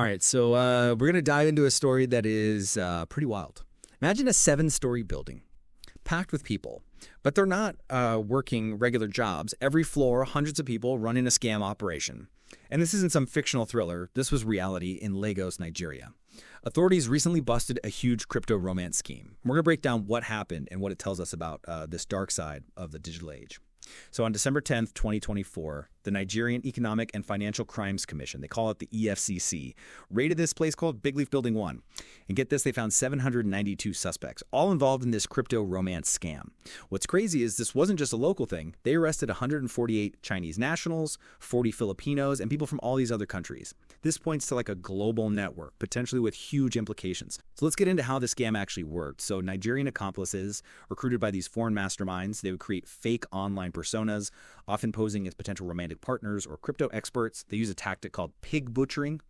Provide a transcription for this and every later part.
All right, so we're going to dive into a story that is pretty wild. Imagine a 7-story building packed with people, but they're not working regular jobs. Every floor, hundreds of people running a scam operation. And this isn't some fictional thriller. This was reality in Lagos, Nigeria. Authorities recently busted a huge crypto romance scheme. We're going to break down what happened and what it tells us about this dark side of the digital age. So on December 10th, 2024, the Nigerian Economic and Financial Crimes Commission, they call it the EFCC, raided this place called Big Leaf Building 1. And get this, they found 792 suspects, all involved in this crypto romance scam. What's crazy is this wasn't just a local thing. They arrested 148 Chinese nationals, 40 Filipinos, and people from all these other countries. This points to like a global network, potentially with huge implications. So let's get into how the scam actually worked. So Nigerian accomplices, recruited by these foreign masterminds, they would create fake online personas, often posing as potential romantic partners or crypto experts. They use a tactic called pig butchering.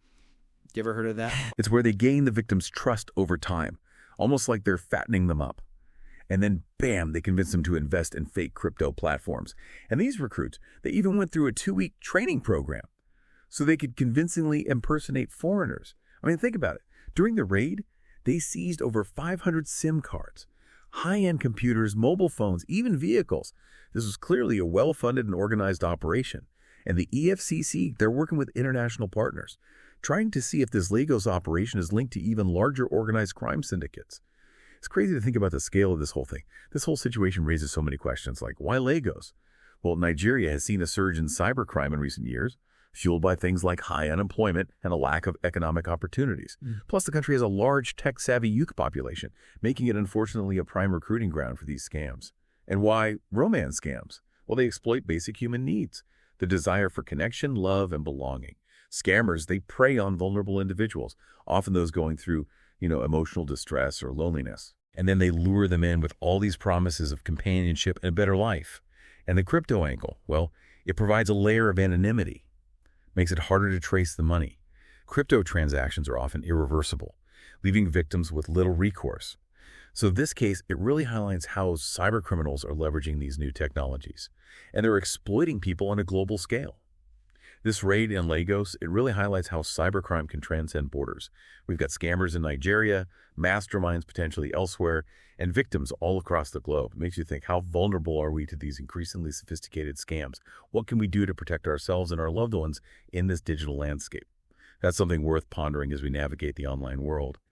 You ever heard of that? It's where they gain the victim's trust over time, almost like they're fattening them up. And then, bam, they convince them to invest in fake crypto platforms. And these recruits, they even went through a 2-week training program so they could convincingly impersonate foreigners. I mean, think about it. During the raid, they seized over 500 SIM cards, high-end computers, mobile phones, even vehicles. This was clearly a well-funded and organized operation. And the EFCC, they're working with international partners, trying to see if this Lagos operation is linked to even larger organized crime syndicates. It's crazy to think about the scale of this whole thing. This whole situation raises so many questions, like why Lagos? Well, Nigeria has seen a surge in cybercrime in recent years, fueled by things like high unemployment and a lack of economic opportunities. Plus, the country has a large tech-savvy youth population, making it unfortunately a prime recruiting ground for these scams. And why romance scams? Well, they exploit basic human needs, the desire for connection, love, and belonging. Scammers, they prey on vulnerable individuals, often those going through, emotional distress or loneliness. And then they lure them in with all these promises of companionship and a better life. And the crypto angle, well, it provides a layer of anonymity, makes it harder to trace the money. Crypto transactions are often irreversible, leaving victims with little recourse. So in this case, it really highlights how cybercriminals are leveraging these new technologies, and they're exploiting people on a global scale. This raid in Lagos, it really highlights how cybercrime can transcend borders. We've got scammers in Nigeria, masterminds potentially elsewhere, and victims all across the globe. It makes you think, how vulnerable are we to these increasingly sophisticated scams? What can we do to protect ourselves and our loved ones in this digital landscape? That's something worth pondering as we navigate the online world.